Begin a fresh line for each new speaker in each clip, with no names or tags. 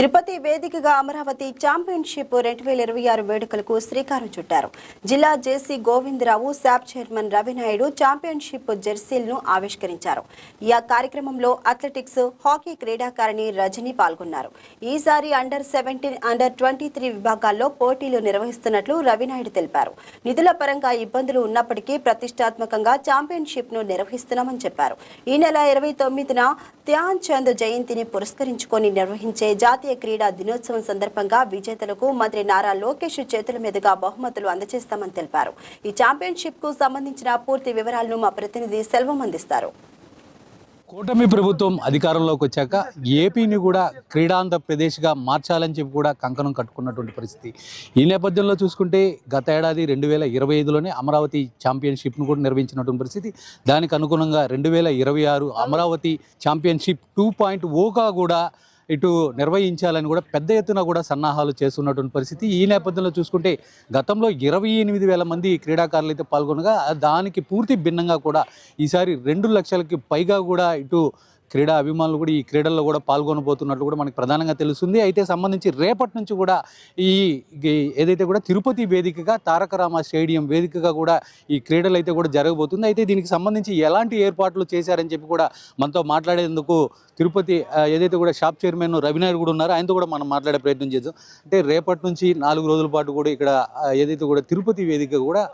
తిరుపతి వేదికగా అమరావతి ఛాంపియన్షిప్ 2026 వేడుకలకు శ్రీకారం చుట్టారు. జిల్లా JC Govindarao, SAAP chairman Ravinaidu championship జెర్సీలను ఆవిష్కరించారు. ఈ కార్యక్రమంలో అథ్లెటిక్స్, హాకీ క్రీడాకారిణి రజని పాల్గొన్నారు. ఈసారి అండర్-17, అండర్-23 విభాగాల్లో పోటీలు నిర్వహిస్తున్నట్లు రవినాయుడు తెలిపారు. నిధుల పరంగా ఇబ్బందులు ఉన్నప్పటికీ ప్రతిష్టాత్మకంగా ఛాంపియన్షిప్ ను నిర్వహిస్తున్నామని చెప్పారు. ఈ నెల 29న ధ్యాన్ చంద్ జయంతిని పురస్కరించుకొని నిర్వహించే జాతీయ క్రీడా దినోత్సవం సందర్భంగా విజేతలకు మంత్రి నారా లోకేష్ చేతుల మీదుగా బహుమతులు అందజేస్తామని తెలిపారు. ఈ ఛాంపియన్షిప్ కు సంబంధించిన పూర్తి వివరాలను మా ప్రతినిధి సెల్వం అందిస్తారు.
కూటమి ప్రభుత్వం అధికారంలోకి వచ్చాక ఏపీని కూడా క్రీడాంధ్రప్రదేశ్గా మార్చాలని చెప్పి కూడా కంకణం కట్టుకున్నటువంటి పరిస్థితి. ఈ నేపథ్యంలో చూసుకుంటే గత ఏడాది 2025లోనే అమరావతి ఛాంపియన్షిప్ను కూడా నిర్వహించినటువంటి పరిస్థితి. దానికి అనుగుణంగా 2026 అమరావతి ఛాంపియన్షిప్ 2.0గా కూడా ఇటు నిర్వహించాలని కూడా పెద్ద ఎత్తున కూడా సన్నాహాలు చేస్తున్నటువంటి పరిస్థితి. ఈ నేపథ్యంలో చూసుకుంటే గతంలో 28,000 మంది క్రీడాకారులు అయితే పాల్గొనగా దానికి పూర్తి భిన్నంగా కూడా ఈసారి 2 లక్షలకి పైగా కూడా ఇటు క్రీడా అభిమానులు కూడా ఈ క్రీడల్లో కూడా పాల్గొనబోతున్నట్లు కూడా మనకు ప్రధానంగా తెలుస్తుంది. అయితే సంబంధించి రేపటి నుంచి కూడా ఈ ఏదైతే కూడా తిరుపతి వేదికగా తారక రామ స్టేడియం వేదికగా కూడా ఈ క్రీడలు అయితే కూడా జరగబోతుంది. అయితే దీనికి సంబంధించి ఎలాంటి ఏర్పాట్లు చేశారని చెప్పి కూడా మనతో మాట్లాడేందుకు తిరుపతి ఏదైతే కూడా షాప్ చైర్మన్ రవినాయుడు కూడా ఉన్నారు, ఆయనతో కూడా మనం మాట్లాడే ప్రయత్నం చేద్దాం. అంటే రేపటి నుంచి 4 రోజుల పాటు కూడా ఇక్కడ ఏదైతే కూడా తిరుపతి వేదిక కూడా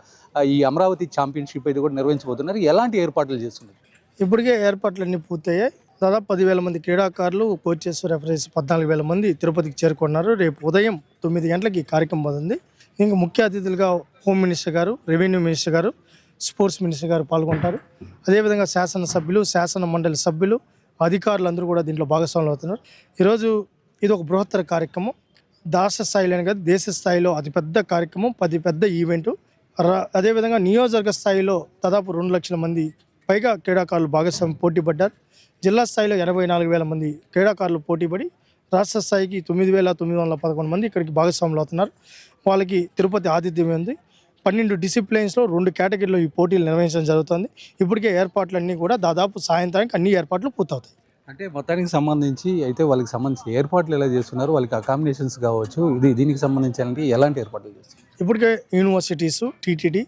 ఈ అమరావతి ఛాంపియన్షిప్ అయితే కూడా నిర్వహించబోతున్నారు. ఎలాంటి ఏర్పాట్లు చేస్తున్నారు?
ఇప్పటికే ఏర్పాట్లన్నీ పూర్తయ్యాయి. దాదాపు 10,000 మంది క్రీడాకారులు, కోచెస్, రెఫరీస్ 14,000 మంది తిరుపతికి చేరుకున్నారు. రేపు ఉదయం 9 గంటలకు ఈ కార్యక్రమం ఉంది. ఇంకా ముఖ్య అతిథులుగా హోమ్ మినిస్టర్ గారు, రెవెన్యూ మినిస్టర్ గారు, స్పోర్ట్స్ మినిస్టర్ గారు పాల్గొంటారు. అదేవిధంగా శాసనసభ్యులు, శాసన మండలి సభ్యులు, అధికారులు అందరూ కూడా దీంట్లో భాగస్వాములు అవుతున్నారు. ఈరోజు ఇది ఒక బృహత్తర కార్యక్రమం. రాష్ట్ర స్థాయిలోనే కాదు, దేశ స్థాయిలో అతిపెద్ద కార్యక్రమం, పెద్ద ఈవెంటు. అదేవిధంగా నియోజకవర్గ స్థాయిలో దాదాపు 2 లక్షల మంది పైగా క్రీడాకారులు భాగస్వామి పోటీ పడ్డారు. జిల్లా స్థాయిలో 84,000 మంది క్రీడాకారులు పోటీపడి రాష్ట్ర స్థాయికి 9,911 మంది ఇక్కడికి భాగస్వాములు అవుతున్నారు. వాళ్ళకి తిరుపతి ఆతిథ్యం ఉంది. 12 డిసిప్లైన్స్లో 2 కేటగిరీలో ఈ పోటీలు నిర్వహించడం జరుగుతుంది. ఇప్పటికే ఏర్పాట్లన్నీ కూడా దాదాపు సాయంత్రానికి అన్ని ఏర్పాట్లు పూర్తవుతాయి.
అంటే మొత్తానికి సంబంధించి అయితే వాళ్ళకి సంబంధించి ఏర్పాట్లు ఎలా చేస్తున్నారు, వాళ్ళకి అకామిడేషన్స్ కావచ్చు, దీనికి సంబంధించి ఎలాంటి ఏర్పాట్లు చేస్తున్నారు?
ఇప్పటికే యూనివర్సిటీస్, టీటీడీ,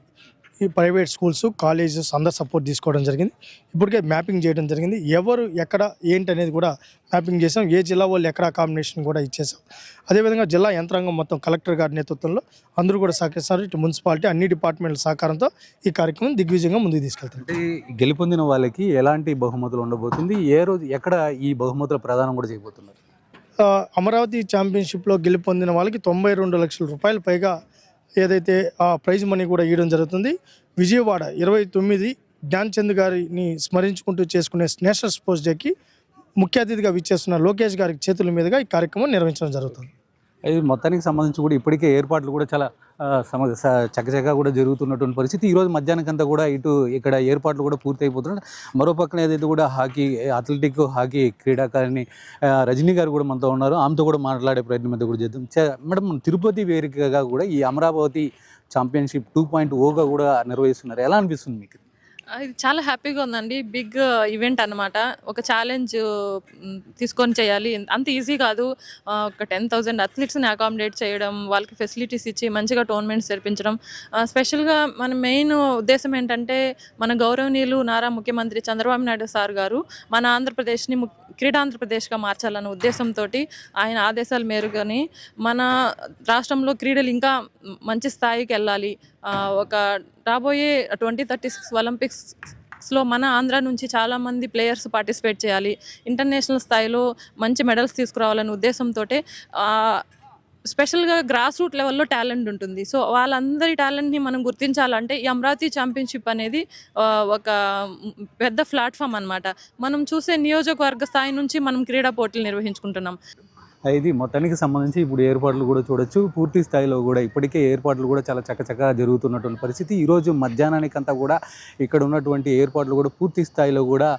ఈ ప్రైవేట్ స్కూల్స్, కాలేజెస్ అందరు సపోర్ట్ తీసుకోవడం జరిగింది. ఇప్పటికే మ్యాపింగ్ చేయడం జరిగింది. ఎవరు ఎక్కడ ఏంటి అనేది కూడా మ్యాపింగ్ చేసాం. ఏ జిల్లా వాళ్ళు ఎక్కడ అకామిడేషన్ కూడా ఇచ్చేసాం. అదేవిధంగా జిల్లా యంత్రాంగం మొత్తం కలెక్టర్ గారి నేతృత్వంలో అందరూ కూడా సహకరిస్తారు. ఇటు మున్సిపాలిటీ, అన్ని డిపార్ట్మెంట్ల సహకారంతో ఈ కార్యక్రమం దిగ్విజయంగా ముందుకు తీసుకెళ్తారు.
అంటే గెలుపొందిన వాళ్ళకి ఎలాంటి బహుమతులు ఉండబోతుంది, ఏ రోజు ఎక్కడ ఈ బహుమతుల ప్రదానం కూడా చేయబోతున్నారు?
అమరావతి ఛాంపియన్షిప్లో గెలుపొందిన వాళ్ళకి 92 లక్షల రూపాయలు పైగా ఏదైతే ఆ ప్రైజ్ మనీ కూడా ఇవ్వడం జరుగుతుంది. విజయవాడ 29 ధ్యాన్ చంద్ గారిని స్మరించుకుంటూ చేసుకునే నేషనల్ స్పోర్ట్స్ డేకి ముఖ్య అతిథిగా విచ్చేస్తున్న లోకేష్ గారి చేతుల మీదుగా ఈ కార్యక్రమం నిర్వహించడం జరుగుతుంది.
ఇది మొత్తానికి సంబంధించి కూడా ఇప్పటికే ఏర్పాట్లు కూడా చాలా చక్కచక్కగా కూడా జరుగుతున్నటువంటి పరిస్థితి. ఈరోజు మధ్యాహ్నంకంతా కూడా ఇక్కడ ఏర్పాట్లు కూడా పూర్తి అయిపోతున్నాయి. మరో పక్కన ఏదైతే కూడా అథ్లెటిక్ హాకీ క్రీడాకారిణి రజనీ గారు కూడా మనతో ఉన్నారు. ఆమెతో కూడా మాట్లాడే ప్రయత్నం అయితే కూడా చేద్దాం. మేడం, తిరుపతి వేదికగా కూడా ఈ అమరావతి ఛాంపియన్షిప్ 2.0గా కూడా నిర్వహిస్తున్నారు. ఎలా అనిపిస్తుంది మీకు?
ఇది చాలా హ్యాపీగా ఉందండి. బిగ్ ఈవెంట్ అనమాట. ఒక ఛాలెంజ్ తీసుకొని చేయాలి. అంత ఈజీ కాదు. ఒక 10,000 అథ్లెట్స్ని అకామిడేట్ చేయడం, వాళ్ళకి ఫెసిలిటీస్ ఇచ్చి మంచిగా టోర్నమెంట్స్ జరిపించడం. స్పెషల్గా మన మెయిన్ ఉద్దేశం ఏంటంటే, మన గౌరవనీయులు నారా ముఖ్యమంత్రి చంద్రబాబు నాయుడు సార్ గారు మన ఆంధ్రప్రదేశ్ని క్రీడాంధ్రప్రదేశ్గా మార్చాలన్న ఉద్దేశంతో ఆయన ఆదేశాల మేరగానే మన రాష్ట్రంలో క్రీడలు ఇంకా మంచి స్థాయికి వెళ్ళాలి. ఒక రాబోయే 2036 ఒలింపిక్స్లో మన ఆంధ్ర నుంచి చాలామంది ప్లేయర్స్ పార్టిసిపేట్ చేయాలి. ఇంటర్నేషనల్ స్థాయిలో మంచి మెడల్స్ తీసుకురావాలనే ఉద్దేశంతో స్పెషల్గా గ్రాస్ రూట్ లెవెల్లో టాలెంట్ ఉంటుంది. సో వాళ్ళందరి టాలెంట్ని మనం గుర్తించాలంటే ఈ అమరావతి ఛాంపియన్షిప్ అనేది ఒక పెద్ద ప్లాట్ఫామ్ అనమాట. మనం చూసే నియోజకవర్గ స్థాయి నుంచి మనం క్రీడా పోటీలు నిర్వహించుకుంటున్నాం.
ఇది మొత్తానికి సంబంధించి ఇప్పుడు ఏర్పాట్లు కూడా చూడొచ్చు. పూర్తి స్థాయిలో కూడా ఇప్పటికే ఏర్పాట్లు కూడా చాలా చక్కచక్కగా జరుగుతున్నటువంటి పరిస్థితి. ఈరోజు మధ్యాహ్నానికంతా కూడా ఇక్కడ ఉన్నటువంటి ఏర్పాట్లు కూడా పూర్తి స్థాయిలో కూడా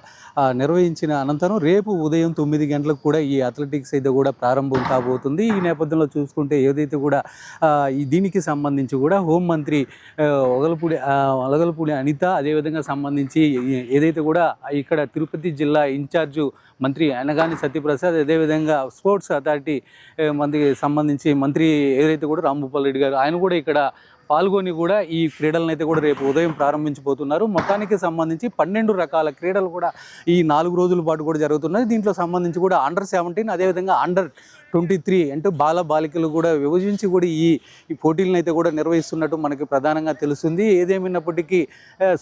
నిర్వహించిన అనంతరం రేపు ఉదయం 9 గంటలకు కూడా ఈ అథ్లెటిక్స్ అయితే కూడా ప్రారంభం కాబోతుంది. ఈ నేపథ్యంలో చూసుకుంటే ఏదైతే కూడా దీనికి సంబంధించి కూడా హోంమంత్రి ఒలగలపూడి అనిత, అదేవిధంగా సంబంధించి ఏదైతే కూడా ఇక్కడ తిరుపతి జిల్లా ఇన్ఛార్జు మంత్రి అనగాని సత్యప్రసాద్, అదేవిధంగా స్పోర్ట్స్ అథారిటీ మందికి సంబంధించి మంత్రి ఏదైతే కూడా రాంభూపాల్ రెడ్డి గారు ఆయన కూడా ఇక్కడ పాల్గొని కూడా ఈ క్రీడలను అయితే కూడా రేపు ఉదయం ప్రారంభించబోతున్నారు. మొత్తానికి సంబంధించి 12 రకాల క్రీడలు కూడా ఈ 4 రోజుల పాటు కూడా జరుగుతున్నాయి. దీంట్లో సంబంధించి కూడా అండర్-17 అదేవిధంగా అండర్-23 అంటే బాలికలు కూడా విభజించి కూడా ఈ పోటీలను అయితే కూడా నిర్వహిస్తున్నట్టు మనకి ప్రధానంగా తెలుస్తుంది. ఏదేమైనప్పటికీ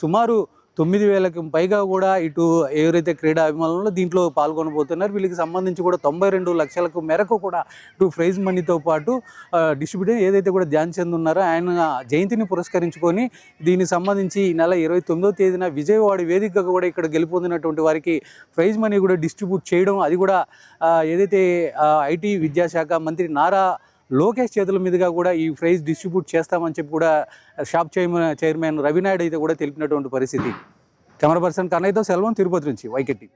సుమారు 9,000కి పైగా కూడా ఇటు ఎవరైతే క్రీడా అభిమానులు దీంట్లో పాల్గొనబోతున్నారు వీళ్ళకి సంబంధించి కూడా 92 లక్షలకు మేరకు కూడా ఇటు ప్రైజ్ మనీతో పాటు డిస్ట్రిబ్యూటర్ ఏదైతే కూడా ధ్యాన్ చంద్ ఉన్నారో ఆయన జయంతిని పురస్కరించుకొని దీనికి సంబంధించి ఈ నెల 29వ తేదీన విజయవాడ వేదికగా కూడా ఇక్కడ గెలుపొందినటువంటి వారికి ప్రైజ్ మనీ కూడా డిస్ట్రిబ్యూట్ చేయడం, అది కూడా ఏదైతే ఐటీ విద్యాశాఖ మంత్రి నారా లోకేష్ చేతుల మీదుగా కూడా ఈ ప్రైజ్ డిస్ట్రిబ్యూట్ చేస్తామని చెప్పి కూడా షాప్ చైర్మన్ రవినాయుడు అయితే కూడా తెలిపినటువంటి పరిస్థితి. కెమెరా పర్సన్ కన్నయ్యతో సెల్వం, తిరుపతి నుంచి వైకెట్టి.